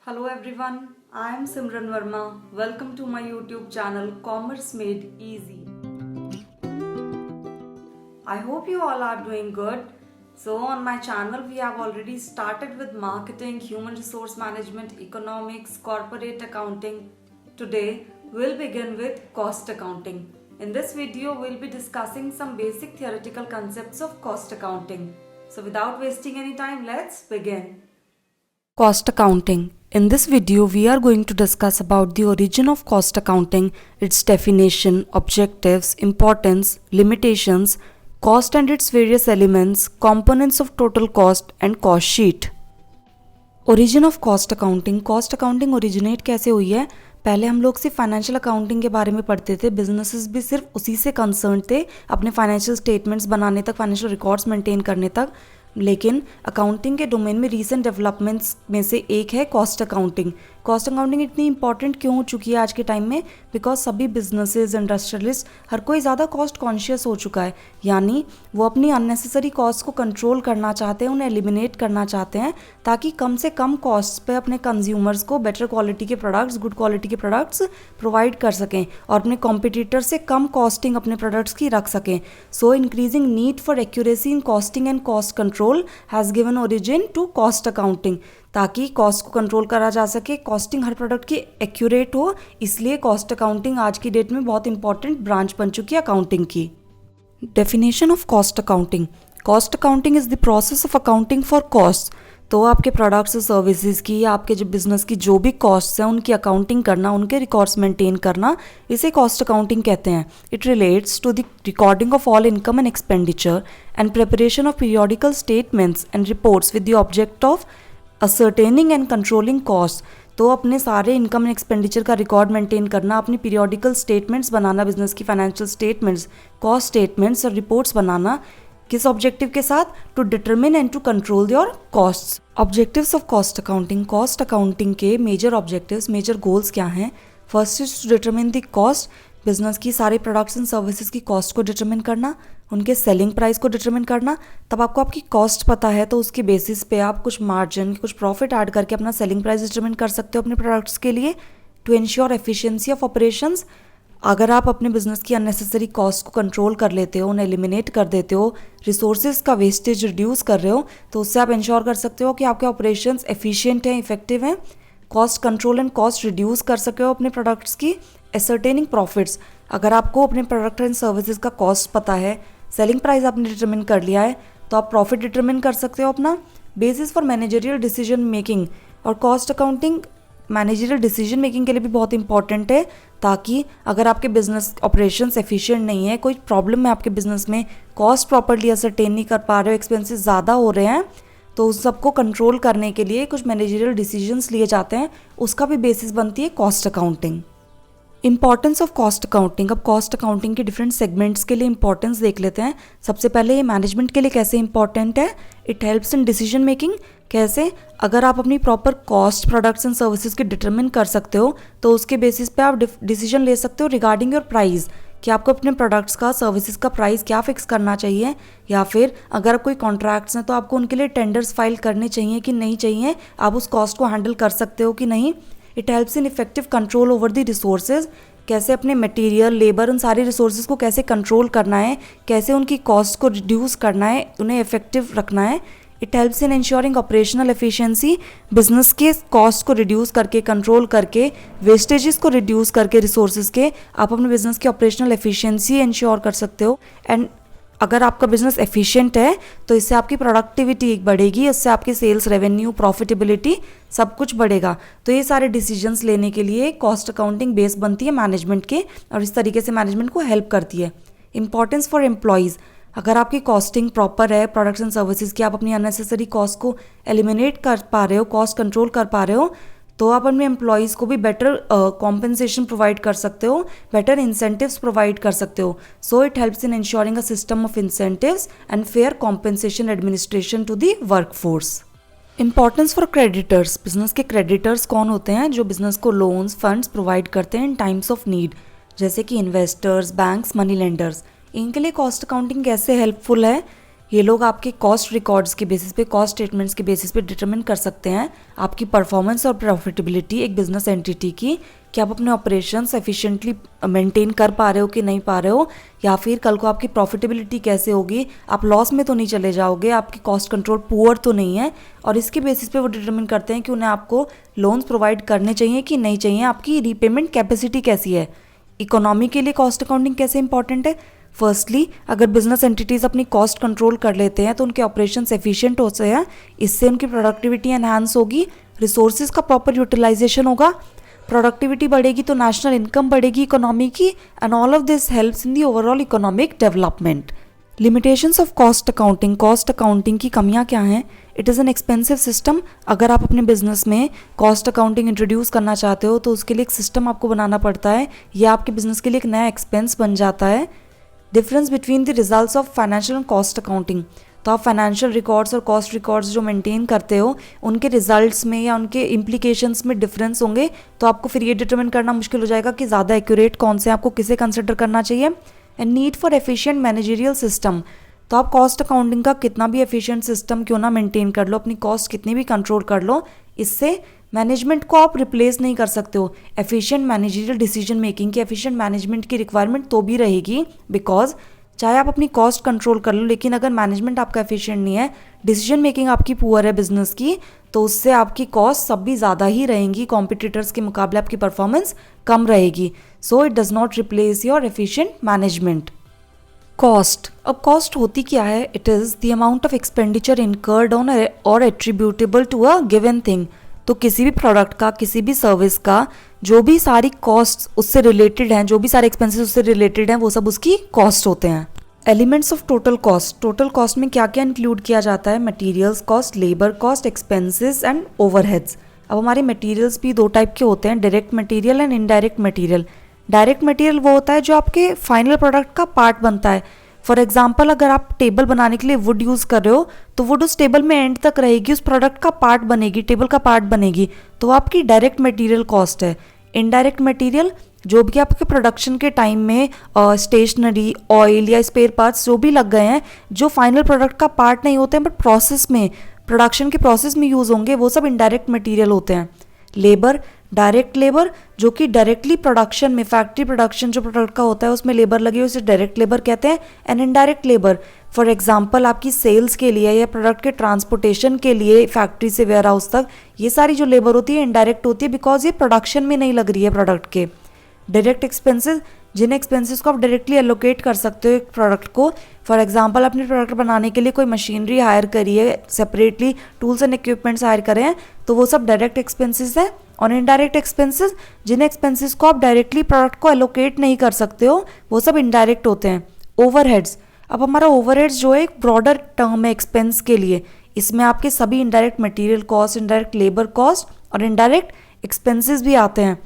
Hello everyone, I am Simran Verma. Welcome to my YouTube channel Commerce Made Easy. I hope you all are doing good. So on my channel we have already started with marketing, human resource management, economics, corporate accounting. Today we'll begin with cost accounting. In this video we'll be discussing some basic theoretical concepts of cost accounting. So without wasting any time, let's begin. Cost accounting. In this video, we are going to discuss about the origin of cost accounting, its definition, objectives, importance, limitations, cost and its various elements, components of total cost and cost sheet. Origin of cost accounting originate कैसे हुई है? पहले हम लोग सिर्फ financial accounting के बारे में पढ़ते थे, बिजनेसेस भी सिर्फ उसी से कंसर्न थे, अपने फाइनेंशियल स्टेटमेंट्स बनाने तक, फाइनेंशियल रिकॉर्ड्स मेंटेन करने तक। लेकिन अकाउंटिंग के डोमेन में रीसेंट डेवलपमेंट्स में से एक है कॉस्ट अकाउंटिंग। कॉस्ट अकाउंटिंग इतनी इंपॉर्टेंट क्यों हो चुकी है आज के टाइम में? बिकॉज सभी बिजनेसेस, इंडस्ट्रियलिस्ट, हर कोई ज़्यादा कॉस्ट कॉन्शियस हो चुका है, यानी वो अपनी अननेसेसरी कॉस्ट को कंट्रोल करना चाहते हैं, उन्हें एलिमिनेट करना चाहते हैं, ताकि कम से कम कॉस्ट पे अपने कंज्यूमर्स को बेटर क्वालिटी के प्रोडक्ट्स, गुड क्वालिटी के प्रोडक्ट्स प्रोवाइड कर सकें और अपने कॉम्पिटिटर से कम कॉस्टिंग अपने प्रोडक्ट्स की रख सकें। So increasing need for accuracy in costing and cost control has given origin to cost accounting. ताकि कॉस्ट को कंट्रोल करा जा सके, कॉस्टिंग हर प्रोडक्ट की एक्यूरेट हो, इसलिए कॉस्ट अकाउंटिंग आज की डेट में बहुत इंपॉर्टेंट ब्रांच बन चुकी है अकाउंटिंग की। Definition of cost accounting. Cost accounting is the process of accounting for cost. तो आपके प्रोडक्ट्स और सर्विसेज की या आपके जो बिजनेस की जो भी कॉस्ट्स हैं उनकी अकाउंटिंग करना, उनके रिकॉर्ड्स मेंटेन करना, इसे कॉस्ट अकाउंटिंग कहते हैं। It relates to the recording of all income and expenditure and preparation of periodical statements and reports with the object of ascertaining and controlling cost. तो अपने सारे इनकम एंड एक्सपेंडिचर का record maintain करना, अपनी periodical statements बनाना, business की financial statements, cost statements और reports बनाना, किस ऑब्जेक्टिव के साथ? To determine and to control your costs. Objectives of cost accounting. Cost accounting के मेजर ऑब्जेक्टिव्स, मेजर गोल्स क्या हैं? First is to determine the cost. Business की सारे प्रोडक्ट्स एंड सर्विसेज की कॉस्ट को डिटरमिन करना, उनके सेलिंग प्राइस को डिटरमिन करना। तब आपको आपकी कॉस्ट पता है तो उसके बेसिस पे आप कुछ मार्जिन, कुछ प्रॉफिट ऐड करके अपना सेलिंग प्राइस डिटरमिन कर सकते हो अपने प्रोडक्ट्स के लिए। To ensure efficiency of operations. अगर आप अपने बिजनेस की अननेसेसरी कॉस्ट को कंट्रोल कर लेते हो, उन्हें एलिमिनेट कर देते हो, रिसोर्सेज का वेस्टेज रिड्यूस कर रहे हो, तो उससे आप इंश्योर कर सकते हो कि आपके ऑपरेशंस एफिशिएंट हैं, इफेक्टिव हैं। Cost control and cost reduce कर सके हो अपने प्रोडक्ट्स की। एसर्टेनिंग प्रॉफिट्स। अगर आपको अपने प्रोडक्ट एंड सर्विसेज का कॉस्ट पता है, सेलिंग प्राइस आपने डिटरमिन कर लिया है, तो आप प्रॉफिट डिटरमिन कर सकते हो अपना। Basis for managerial decision making. और cost accounting managerial decision making के लिए भी बहुत इंपॉर्टेंट है, ताकि अगर आपके बिजनेस ऑपरेशंस एफिशिएंट नहीं है, कोई प्रॉब्लम है आपके बिजनेस में, कॉस्ट प्रॉपर्ली असरटेन नहीं कर पा रहे हो, एक्सपेंसेस ज़्यादा हो रहे हैं, तो उस सबको कंट्रोल करने के लिए कुछ मैनेजरियल डिसीजंस लिए जाते हैं, उसका भी बेसिस बनती है cost accounting. Importance of cost accounting. अब कॉस्ट अकाउंटिंग के डिफरेंट सेगमेंट्स के लिए इंपॉर्टेंस देख लेते हैं। सबसे पहले ये मैनेजमेंट के लिए कैसे इंपॉर्टेंट है। It helps in decision making. कैसे? अगर आप अपनी proper cost, products and services की डिटरमिन कर सकते हो, तो उसके बेसिस पे आप डिसीजन ले सकते हो रिगार्डिंग योर प्राइस, कि आपको अपने प्रोडक्ट्स का, सर्विसेज का प्राइस क्या फिक्स करना चाहिए, या फिर अगर कोई कॉन्ट्रैक्ट्स हैं तो आपको उनके लिए टेंडर्स फाइल करने चाहिए कि नहीं चाहिए, आप उस कॉस्ट को हैंडल कर सकते हो कि नहीं। It helps in effective control over the resources. कैसे अपने मटेरियल, लेबर, उन सारे रिसोर्सेज को कैसे कंट्रोल करना है, कैसे उनकी कॉस्ट को रिड्यूस करना है, उन्हें इफेक्टिव रखना है। It helps in ensuring operational efficiency. Business के कॉस्ट को रिड्यूस करके, कंट्रोल करके, वेस्टेजेस को रिड्यूस करके रिसोर्सेज के, आप अपने बिजनेस की ऑपरेशनल एफिशिएंसी इंश्योर कर सकते हो। एंड अगर आपका बिजनेस एफिशिएंट है तो इससे आपकी प्रोडक्टिविटी बढ़ेगी, इससे आपकी सेल्स, रेवेन्यू, प्रॉफिटेबिलिटी सब कुछ बढ़ेगा। तो ये सारे डिसीजंस लेने के लिए कॉस्ट अकाउंटिंग बेस बनती है मैनेजमेंट के, और इस तरीके से मैनेजमेंट को हेल्प करती है। Importance for employees. अगर आपकी कॉस्टिंग प्रॉपर है, प्रोडक्ट्स एंड सर्विसेज की, आप अपनी अननेसेसरी कॉस्ट को एलिमिनेट कर पा रहे हो, कॉस्ट कंट्रोल कर पा रहे हो, तो आप अपने एम्प्लॉयज़ को भी बेटर कॉम्पेंसेशन प्रोवाइड कर सकते हो, बेटर इंसेंटिव्स प्रोवाइड कर सकते हो। So it helps in ensuring a system of incentives and fair compensation administration to the workforce. Importance for creditors. Business के क्रेडिटर्स कौन होते हैं? जो बिजनेस को लोन्स, फंड्स प्रोवाइड करते हैं इन टाइम्स ऑफ नीड, जैसे कि इन्वेस्टर्स, बैंक्स, मनी लेंडर्स। इनके लिए कॉस्ट अकाउंटिंग कैसे हेल्पफुल है? ये लोग आपके कॉस्ट रिकॉर्ड्स के बेसिस पे, कॉस्ट स्टेटमेंट्स के बेसिस पे डिटरमिन कर सकते हैं आपकी परफॉर्मेंस और प्रॉफिटेबिलिटी एक बिजनेस एंटिटी की, कि आप अपने ऑपरेशंस एफिशिएंटली मेंटेन कर पा रहे हो कि नहीं पा रहे हो, या फिर कल को आपकी प्रॉफिटेबिलिटी कैसे होगी, आप लॉस में तो नहीं चले जाओगे, आपकी कॉस्ट कंट्रोल पुअर तो नहीं है। और इसके बेसिस पे वो डिटरमिन करते हैं कि उन्हें आपको लोन्स प्रोवाइड करने चाहिए कि नहीं चाहिए, आपकी रीपेमेंट कैपेसिटी कैसी है। इकोनॉमी के लिए कॉस्ट अकाउंटिंग कैसे इंपॉर्टेंट है? फर्स्टली, अगर बिजनेस एंटिटीज़ अपनी कॉस्ट कंट्रोल कर लेते हैं तो उनके ऑपरेशंस एफिशिएंट होते हैं, इससे उनकी प्रोडक्टिविटी एनहांस होगी, रिसोर्सेज का प्रॉपर यूटिलाइजेशन होगा, प्रोडक्टिविटी बढ़ेगी तो नेशनल इनकम बढ़ेगी इकोनॉमी की, and all of this helps in the overall economic development. Limitations of cost accounting, cost accounting की कमियां क्या हैं? It is an expensive system. अगर आप अपने बिजनेस में कॉस्ट अकाउंटिंग इंट्रोड्यूस करना चाहते हो तो उसके लिए एक सिस्टम आपको बनाना पड़ता है, यह आपके बिजनेस के लिए एक नया एक्सपेंस बन जाता है। Difference between the results of financial and cost accounting, तो आप फाइनेंशियल रिकॉर्ड्स और कॉस्ट रिकॉर्ड्स जो मेंटेन करते हो उनके रिजल्ट्स में या उनके इम्प्लीकेशंस में डिफरेंस होंगे, तो आपको फिर ये डिटरमिन करना मुश्किल हो जाएगा कि ज़्यादा एक्यूरेट कौन से, आपको किसे कंसिडर करना चाहिए। And need for efficient managerial system, तो आप कॉस्ट अकाउंटिंग का कितना भी एफिशिएंट सिस्टम क्यों ना मेंटेन कर लो, अपनी कॉस्ट कितनी भी कंट्रोल कर लो, इससे मैनेजमेंट को आप रिप्लेस नहीं कर सकते हो। एफिशिएंट मैनेजरियल डिसीजन मेकिंग की, एफिशिएंट मैनेजमेंट की रिक्वायरमेंट तो भी रहेगी, बिकॉज चाहे आप अपनी कॉस्ट कंट्रोल कर लो लेकिन अगर मैनेजमेंट आपका एफिशिएंट नहीं है, डिसीजन मेकिंग आपकी पुअर है बिजनेस की, तो उससे आपकी कॉस्ट सब भी ज़्यादा ही रहेंगी, कॉम्पिटिटर्स के मुकाबले आपकी परफॉर्मेंस कम रहेगी। So it does not replace your efficient management. Cost, अब कॉस्ट होती क्या है? It is the amount of expenditure incurred on or attributable to a given thing, तो किसी भी प्रोडक्ट का, किसी भी सर्विस का जो भी सारी कॉस्ट उससे रिलेटेड हैं, जो भी सारे एक्सपेंसेस उससे रिलेटेड हैं, वो सब उसकी कॉस्ट होते हैं। Elements of total cost, total cost में क्या क्या इंक्लूड किया जाता है? Materials cost, labour cost, expenses and overheads. अब हमारे मटेरियल्स भी दो टाइप के होते हैं, direct material and indirect material. Direct material वो होता है जो आपके फाइनल प्रोडक्ट का पार्ट बनता है। फॉर एग्जाम्पल, अगर आप टेबल बनाने के लिए वुड यूज़ कर रहे हो तो वुड उस टेबल में एंड तक रहेगी, उस प्रोडक्ट का पार्ट बनेगी, टेबल का पार्ट बनेगी, तो आपकी डायरेक्ट मटेरियल कॉस्ट है। इनडायरेक्ट मटेरियल जो भी आपके प्रोडक्शन के टाइम में स्टेशनरी, ऑयल या स्पेयर पार्ट्स जो भी लग गए हैं, जो फाइनल प्रोडक्ट का पार्ट नहीं होते हैं बट प्रोसेस में, प्रोडक्शन के प्रोसेस में यूज़ होंगे, वो सब इनडायरेक्ट मटेरियल होते हैं। लेबर, डायरेक्ट लेबर जो कि डायरेक्टली प्रोडक्शन में, फैक्ट्री प्रोडक्शन जो प्रोडक्ट का होता है उसमें लेबर लगी है, उसे डायरेक्ट लेबर कहते हैं। And indirect labour, for example आपकी सेल्स के लिए या प्रोडक्ट के ट्रांसपोर्टेशन के लिए फैक्ट्री से वेयर हाउस तक, ये सारी जो लेबर होती है इनडायरेक्ट होती है, बिकॉज ये प्रोडक्शन में नहीं लग रही है प्रोडक्ट के। डायरेक्ट एक्सपेंसेस, जिन एक्सपेंसेस को आप डायरेक्टली एलोकेट कर सकते हो एक प्रोडक्ट को, फॉर एग्जांपल अपने प्रोडक्ट बनाने के लिए कोई मशीनरी हायर करी है, separately tools and equipments hire करें हैं, तो वो सब डायरेक्ट एक्सपेंसेस है। और इनडायरेक्ट एक्सपेंसेस, जिन एक्सपेंसेस को आप डायरेक्टली प्रोडक्ट को एलोकेट नहीं कर सकते हो, वो सब इनडायरेक्ट होते हैं। ओवरहेड्स, अब हमारा ओवरहेड्स जो है एक ब्रॉडर टर्म है एक्सपेंस के लिए, इसमें आपके सभी indirect material cost, indirect labour cost और इनडायरेक्ट एक्सपेंसेस भी आते हैं।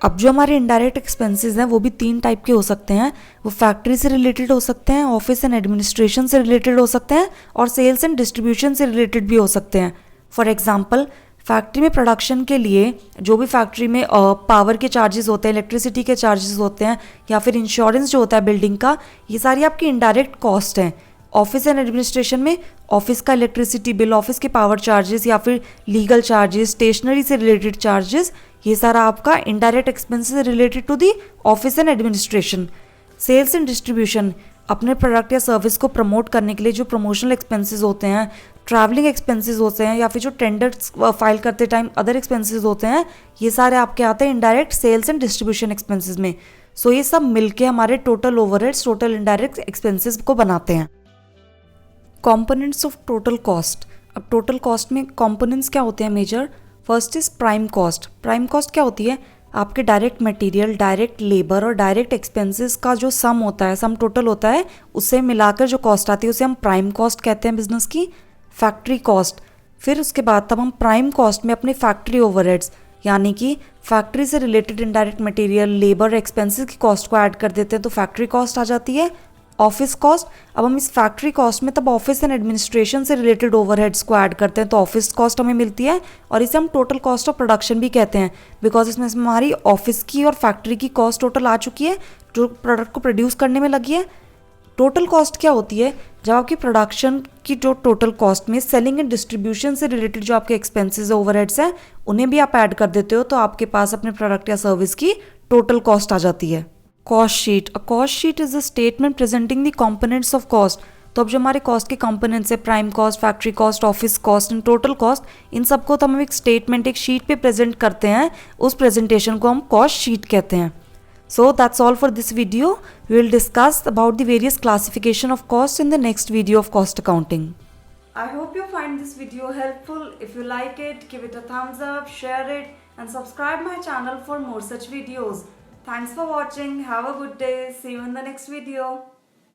अब जो हमारे इनडायरेक्ट एक्सपेंसेस हैं वो भी 3 टाइप के हो सकते हैं, वो फैक्ट्री से रिलेटेड हो सकते हैं, ऑफिस एंड एडमिनिस्ट्रेशन से रिलेटेड हो सकते हैं, और सेल्स एंड डिस्ट्रीब्यूशन से रिलेटेड भी हो सकते हैं। फॉर एग्जांपल, फैक्ट्री में प्रोडक्शन के लिए जो भी फैक्ट्री में पावर के चार्जेस होते हैं, इलेक्ट्रिसिटी के चार्जेस होते हैं, या फिर इंश्योरेंस जो होता है बिल्डिंग का, ये सारी आपकी इनडायरेक्ट कॉस्ट हैं। ऑफिस एंड एडमिनिस्ट्रेशन में ऑफिस का इलेक्ट्रिसिटी बिल, ऑफिस के पावर चार्जेस या फिर लीगल चार्जेस, स्टेशनरी से रिलेटेड चार्जेस, ये सारा आपका indirect expenses related to the office and administration. Sales and distribution, अपने प्रोडक्ट या सर्विस को प्रमोट करने के लिए जो प्रमोशनल एक्सपेंसेस होते हैं, ट्रैवलिंग एक्सपेंसेस होते हैं, या फिर जो टेंडर्स फाइल करते टाइम अदर एक्सपेंसेस होते हैं, ये सारे आपके आते हैं indirect sales and distribution expenses में। सो ये सब मिलके हमारे total overheads, total indirect expenses को बनाते हैं। कॉम्पोनेंट्स ऑफ टोटल कॉस्ट, अब टोटल कॉस्ट में कॉम्पोनेंट्स क्या होते हैं major? First is prime cost. Prime cost क्या होती है? आपके डायरेक्ट मटेरियल, डायरेक्ट लेबर और डायरेक्ट एक्सपेंसेस का जो सम होता है, सम टोटल होता है, उससे मिलाकर जो कॉस्ट आती है उसे हम प्राइम कॉस्ट कहते हैं बिजनेस की। फैक्ट्री कॉस्ट, फिर उसके बाद तब हम प्राइम कॉस्ट में अपने फैक्ट्री ओवरहेड्स यानी कि फैक्ट्री से related indirect material, labour, expenses की कॉस्ट को ऐड कर देते हैं, तो फैक्ट्री कॉस्ट आ जाती है। ऑफिस कॉस्ट, अब हम इस फैक्ट्री कॉस्ट में तब ऑफिस एंड एडमिनिस्ट्रेशन से रिलेटेड ओवरहेड्स को ऐड करते हैं, तो ऑफिस कॉस्ट हमें मिलती है, और इसे हम टोटल कॉस्ट ऑफ प्रोडक्शन भी कहते हैं, बिकॉज इसमें हमारी ऑफिस की और फैक्ट्री की कॉस्ट टोटल आ चुकी है जो प्रोडक्ट को प्रोड्यूस करने में लगी है। टोटल कॉस्ट क्या होती है? जब आपकी प्रोडक्शन की जो टोटल कॉस्ट में सेलिंग एंड डिस्ट्रीब्यूशन से रिलेटेड जो आपके एक्सपेंसेस ओवरहेड्स हैं उन्हें भी आप ऐड कर देते हो, तो आपके पास अपने प्रोडक्ट या सर्विस की टोटल कॉस्ट आ जाती है। Cost sheet, a cost sheet is a statement presenting the components of cost. तो अब जो हमारे कॉस्ट के कंपोनेंट्स है, prime cost, factory cost, office cost and total cost, इन सबको तो हम एक स्टेटमेंट, एक शीट पे प्रेजेंट करते हैं। उस प्रेजेंटेशन को हम कॉस्ट शीट कहते हैं। So that's all for this video. We will discuss about the various classification of costs in the next video of cost accounting. I hope you find this video helpful. If you like it, give it a thumbs up, share it and subscribe my channel for more such videos. Thanks for watching. Have a good day. See you in the next video.